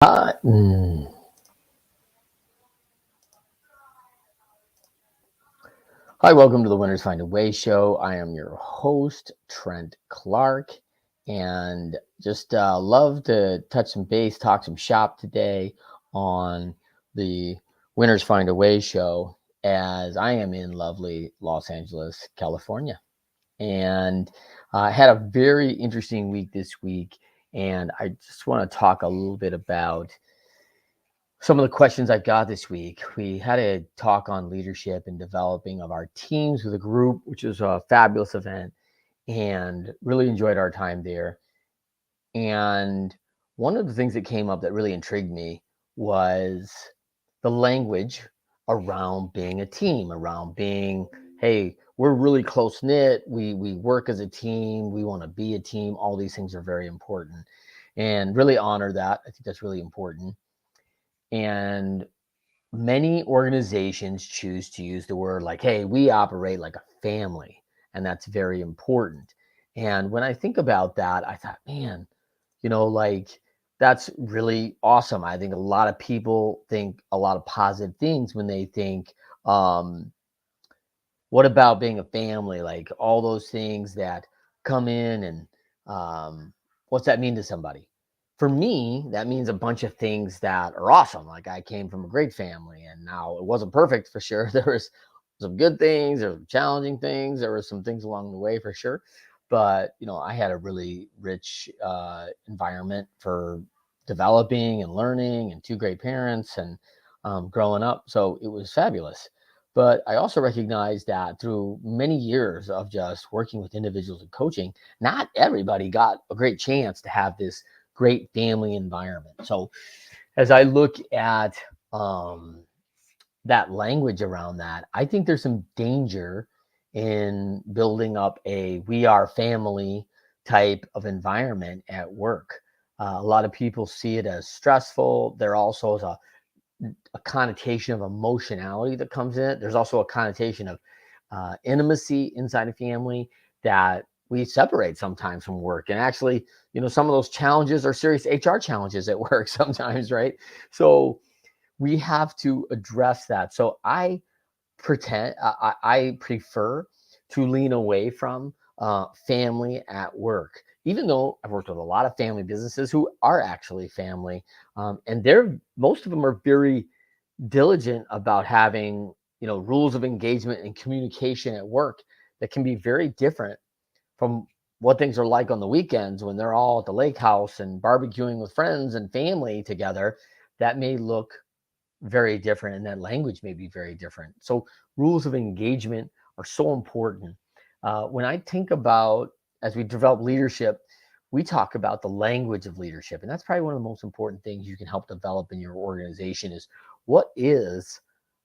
Uh, mm. Hi, welcome to the Winners Find a Way show. I am your host, Trent Clark, and just love to touch some base, talk some shop today on the Winners Find a Way show as I am in lovely Los Angeles, California. And I had a very interesting week this week, and I just want to talk a little bit about some of the questions I got this week. We had a talk on leadership and developing of our teams with a group, which was a fabulous event, and really enjoyed our time there. And one of the things that came up that really intrigued me was the language around being a team, around being, hey, we're really close knit. We work as a team. We want to be a team. All these things are very important, and really honor that. I think that's really important. And many organizations choose to use the word like, hey, we operate like a family, and that's very important. And when I think about that, I thought, man, like that's really awesome. I think a lot of people think a lot of positive things when they think, um, what about being a family? Like all those things that come in and what's that mean to somebody? For me, that means a bunch of things that are awesome. Like I came from a great family, and now it wasn't perfect for sure. There was some good things, there were some challenging things, there were some things along the way for sure. But I had a really rich environment for developing and learning, and two great parents, and growing up. So it was fabulous. But I also recognize that through many years of just working with individuals and coaching, not everybody got a great chance to have this great family environment. So as I look at um, that language around that, I think there's some danger in building up a we are family type of environment at work. A lot of people see it as stressful. There also is a connotation of emotionality that comes in it. There's also a connotation of intimacy inside a family that we separate sometimes from work. And actually, some of those challenges are serious HR challenges at work sometimes, right? So we have to address that. So I prefer to lean away from family at work, even though I've worked with a lot of family businesses who are actually family, and most of them are very diligent about having rules of engagement and communication at work that can be very different from what things are like on the weekends when they're all at the lake house and barbecuing with friends and family together. That may look very different, and that language may be very different. So rules of engagement are so important. When I think about, as we develop leadership, we talk about the language of leadership, and that's probably one of the most important things you can help develop in your organization is what is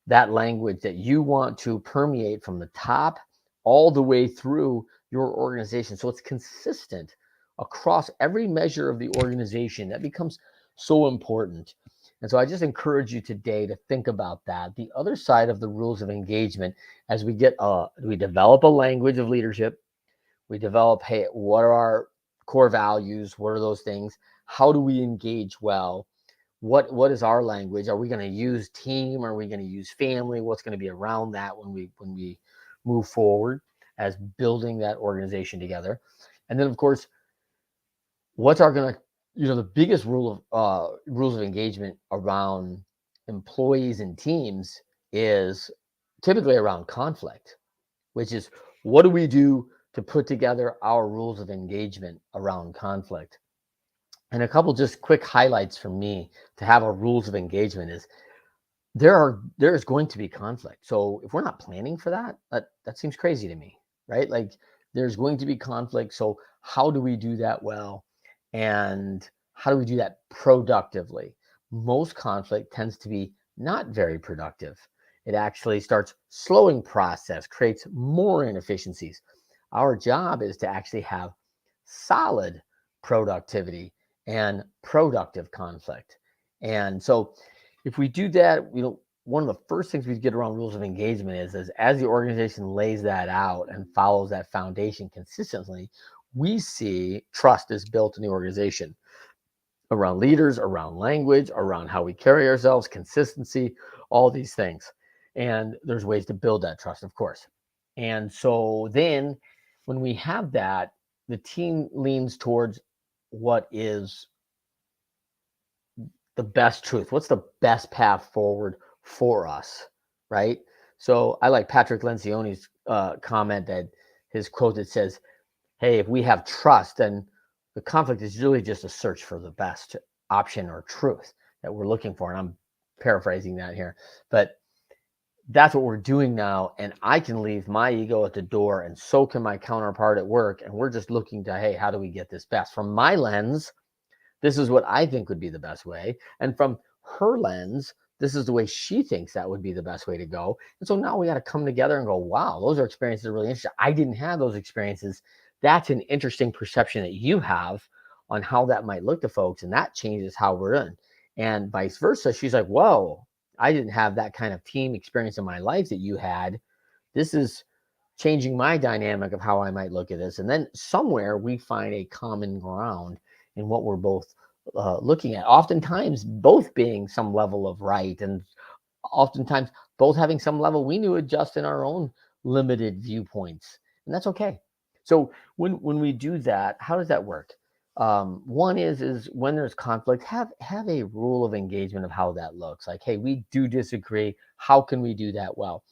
that language that you want to permeate from the top all the way through your organization, so it's consistent across every measure of the organization. That becomes so important. And so I just encourage you today to think about that. The other side of the rules of engagement, as we develop a language of leadership, we develop, hey, what are our core values? What are those things? How do we engage well? What is our language? Are we going to use team? Are we going to use family? What's going to be around that when we move forward as building that organization together? And then of course, what's our going to the biggest rules of engagement around employees and teams is typically around conflict, which is what do we do to put together our rules of engagement around conflict. And a couple just quick highlights for me to have our rules of engagement is there's going to be conflict. So if we're not planning for that seems crazy to me, right? Like there's going to be conflict. So how do we do that well? And how do we do that productively? Most conflict tends to be not very productive. It actually starts slowing process, creates more inefficiencies. Our job is to actually have solid productivity and productive conflict. And so if we do that, one of the first things we get around rules of engagement is as the organization lays that out and follows that foundation consistently, we see trust is built in the organization. around leaders, around language, around how we carry ourselves, consistency, all these things. And there's ways to build that trust, of course. And so then when we have that, the team leans towards what is the best truth. What's the best path forward for us, right? So I like Patrick Lencioni's comment, that his quote that says, hey, if we have trust, then the conflict is really just a search for the best option or truth that we're looking for. And I'm paraphrasing that here, but that's what we're doing now. And I can leave my ego at the door, and so can my counterpart at work. And we're just looking to, hey, how do we get this best? From my lens, this is what I think would be the best way. And from her lens, this is the way she thinks that would be the best way to go. And so now we got to come together and go, wow, those are experiences that are really interesting. I didn't have those experiences. That's an interesting perception that you have on how that might look to folks. And that changes how we're in. And vice versa. She's like, whoa, I didn't have that kind of team experience in my life that you had. This is changing my dynamic of how I might look at this. And then somewhere we find a common ground in what we're both looking at. Oftentimes, both being some level of right, and oftentimes both having some level we knew adjust in our own limited viewpoints, and that's okay. So when we do that, how does that work? One is when there's conflict, have a rule of engagement of how that looks. Like, hey, we do disagree. How can we do that well?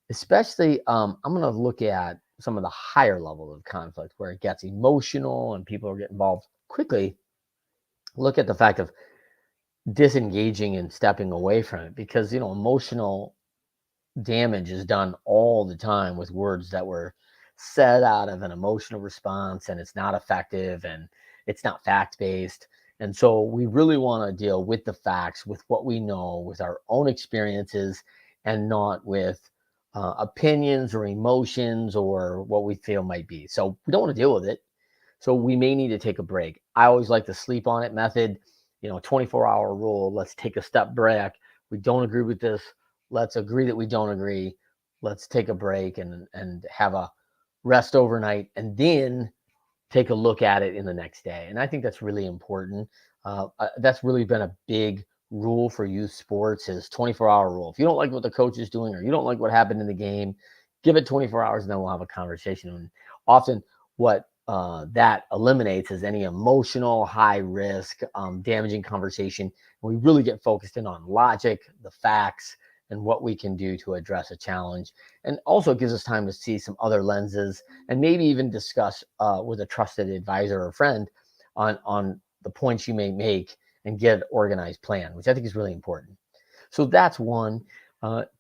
Especially, I'm going to look at some of the higher level of conflict where it gets emotional and people are getting involved quickly. Look at the fact of disengaging and stepping away from it, because emotional damage is done all the time with words that were said out of an emotional response, and it's not effective and it's not fact based. And so we really want to deal with the facts, with what we know, with our own experiences, and not with opinions or emotions or what we feel might be. So we don't want to deal with it. So we may need to take a break. I always like the sleep on it method, 24-hour rule. Let's take a step back. We don't agree with this. Let's agree that we don't agree. Let's take a break and have a rest overnight, and then take a look at it in the next day. And I think that's really important. That's really been a big rule for youth sports, is 24-hour rule. If you don't like what the coach is doing, or you don't like what happened in the game, give it 24 hours and then we'll have a conversation. And often what that eliminates is any emotional, high risk, damaging conversation. We really get focused in on logic, the facts, and what we can do to address a challenge. And also gives us time to see some other lenses, and maybe even discuss with a trusted advisor or friend on the points you may make, and get an organized plan, which I think is really important. So that's one.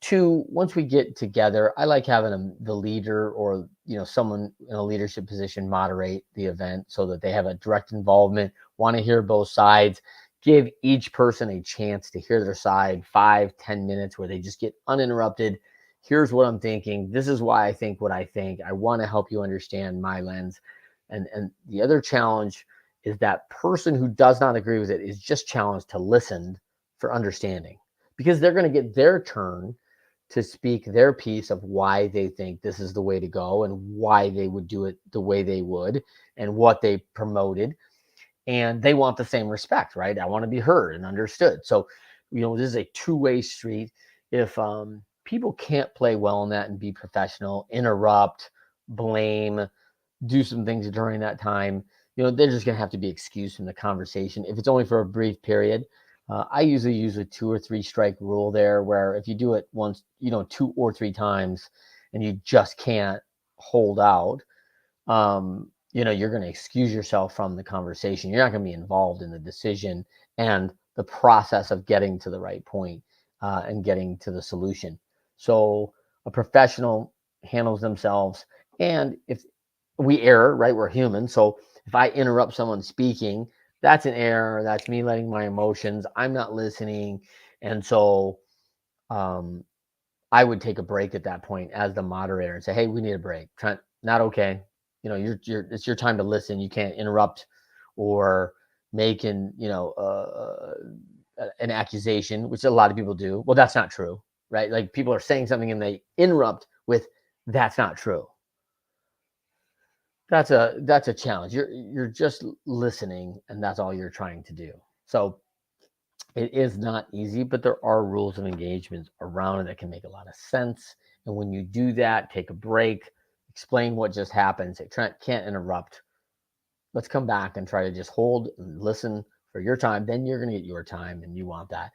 Two, once we get together, I like having the leader, or someone in a leadership position, moderate the event so that they have a direct involvement, want to hear both sides, give each person a chance to hear their side, 5-10 minutes where they just get uninterrupted. Here's what I'm thinking. This is why I think what I think. I want to help you understand my lens. And the other challenge is that person who does not agree with it is just challenged to listen for understanding, because they're going to get their turn to speak their piece of why they think this is the way to go, and why they would do it the way they would, and what they promoted. And they want the same respect, right? I want to be heard and understood. So, this is a two-way street. If people can't play well in that and be professional, interrupt, blame, do some things during that time, they're just going to have to be excused from the conversation. If it's only for a brief period, I usually use a 2 or 3 strike rule there, where if you do it once, 2 or 3 times, and you just can't hold out, you're going to excuse yourself from the conversation. You're not going to be involved in the decision and the process of getting to the right point, and getting to the solution. So a professional handles themselves. And if we err, right, we're human. So if I interrupt someone speaking, that's an error. That's me letting my emotions. I'm not listening. And so I would take a break at that point as the moderator and say, hey, we need a break. Trent, not okay. It's your time to listen. You can't interrupt or make an accusation, which a lot of people do. Well, that's not true, right? Like, people are saying something and they interrupt with, that's not true. That's a challenge. You're just listening, and that's all you're trying to do. So it is not easy, but there are rules of engagement around it that can make a lot of sense. And when you do that, take a break, explain what just happened, say, Trent, can't interrupt. Let's come back and try to just hold and listen for your time. Then you're going to get your time, and you want that.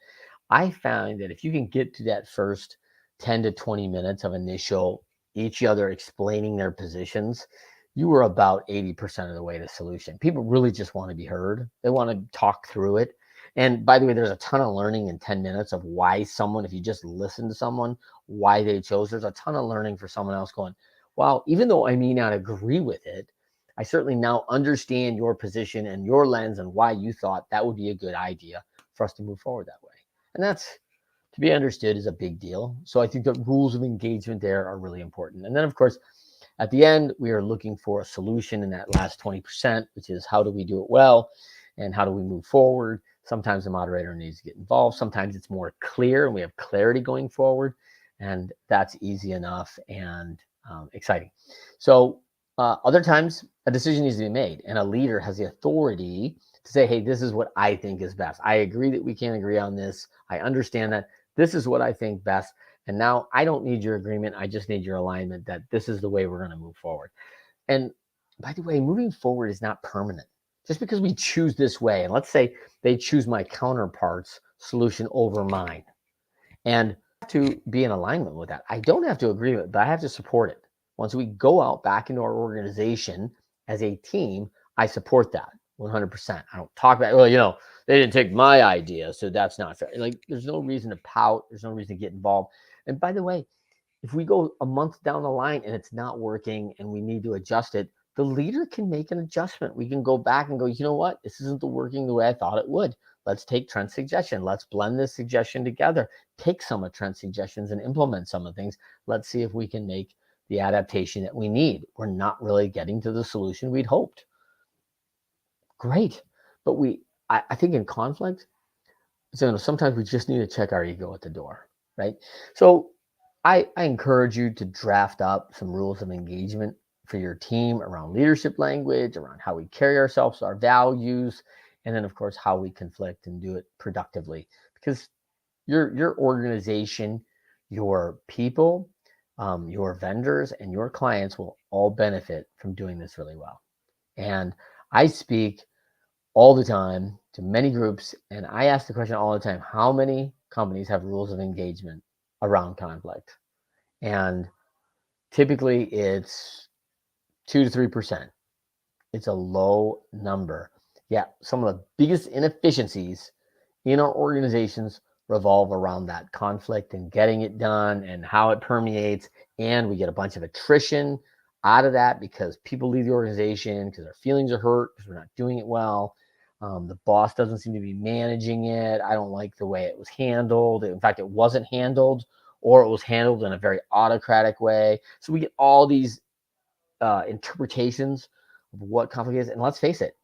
I found that if you can get to that first 10 to 20 minutes of initial, each other explaining their positions, you were about 80% of the way to solution. People really just want to be heard. They want to talk through it. And by the way, there's a ton of learning in 10 minutes of why someone, if you just listen to someone, why they chose, there's a ton of learning for someone else going, wow, even though I may not agree with it, I certainly now understand your position and your lens and why you thought that would be a good idea for us to move forward that way. And that's, to be understood, is a big deal. So I think the rules of engagement there are really important. And then, of course, at the end, we are looking for a solution in that last 20%, which is how do we do it well and how do we move forward? Sometimes the moderator needs to get involved. Sometimes it's more clear and we have clarity going forward. And that's easy enough and exciting. So other times, a decision needs to be made, and a leader has the authority to say, hey, this is what I think is best. I agree that we can't agree on this. I understand that. This is what I think best. And now I don't need your agreement. I just need your alignment that this is the way we're going to move forward. And by the way, moving forward is not permanent. Just because we choose this way, and let's say they choose my counterpart's solution over mine, and to be in alignment with that. I don't have to agree with it, but I have to support it. Once we go out back into our organization as a team, I support that 100%. I don't talk about, well, they didn't take my idea, so that's not fair. Like, there's no reason to pout. There's no reason to get involved. And by the way, if we go a month down the line and it's not working and we need to adjust it, the leader can make an adjustment. We can go back and go, you know what? This isn't working the way I thought it would. Let's take Trent's suggestion. Let's blend this suggestion together. Take some of Trent's suggestions and implement some of the things. Let's see if we can make the adaptation that we need. We're not really getting to the solution we'd hoped. Great. But I think in conflict, sometimes we just need to check our ego at the door, right? So I encourage you to draft up some rules of engagement for your team around leadership language, around how we carry ourselves, our values, and then, of course, how we conflict and do it productively. Because your organization, your people, your vendors, and your clients will all benefit from doing this really well. And I speak all the time to many groups, and I ask the question all the time, how many companies have rules of engagement around conflict? And typically it's 2 to 3%. It's a low number. Yeah, some of the biggest inefficiencies in our organizations revolve around that conflict and getting it done and how it permeates. And we get a bunch of attrition out of that because people leave the organization because their feelings are hurt because we're not doing it well. The boss doesn't seem to be managing it. I don't like the way it was handled. In fact, it wasn't handled, or it was handled in a very autocratic way. So we get all these interpretations of what conflict is. And let's face it,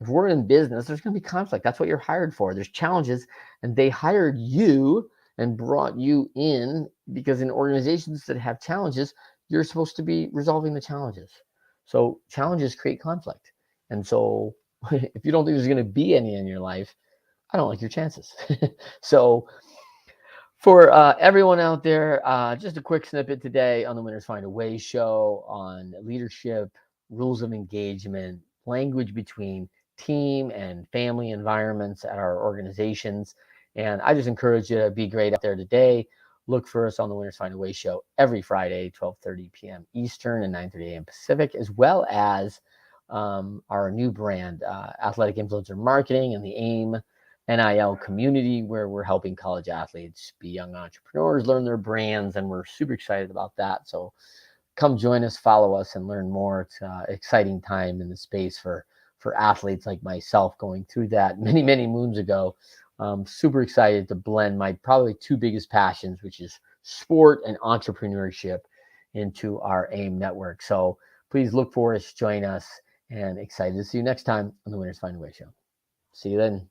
if we're in business, there's going to be conflict. That's what you're hired for. There's challenges, and they hired you and brought you in because in organizations that have challenges, you're supposed to be resolving the challenges. So challenges create conflict. And so if you don't think there's going to be any in your life, I don't like your chances. So for everyone out there, just a quick snippet today on the Winners Find a Way show on leadership, rules of engagement, language between team and family environments at our organizations. And I just encourage you to be great out there today. Look for us on the Winners Find a Way show every Friday, 12:30 p.m. Eastern and 9:30 a.m. Pacific, as well as our new brand, Athletic Influencer Marketing, and the AIM NIL community, where we're helping college athletes be young entrepreneurs, learn their brands, and we're super excited about that. So come join us, follow us, and learn more. It's an exciting time in the space for athletes like myself going through that many moons ago. Super excited to blend my probably two biggest passions, which is sport and entrepreneurship, into our AIM network. So please look for us, join us, and excited to see you next time on the Winners Find a Way show. See you then.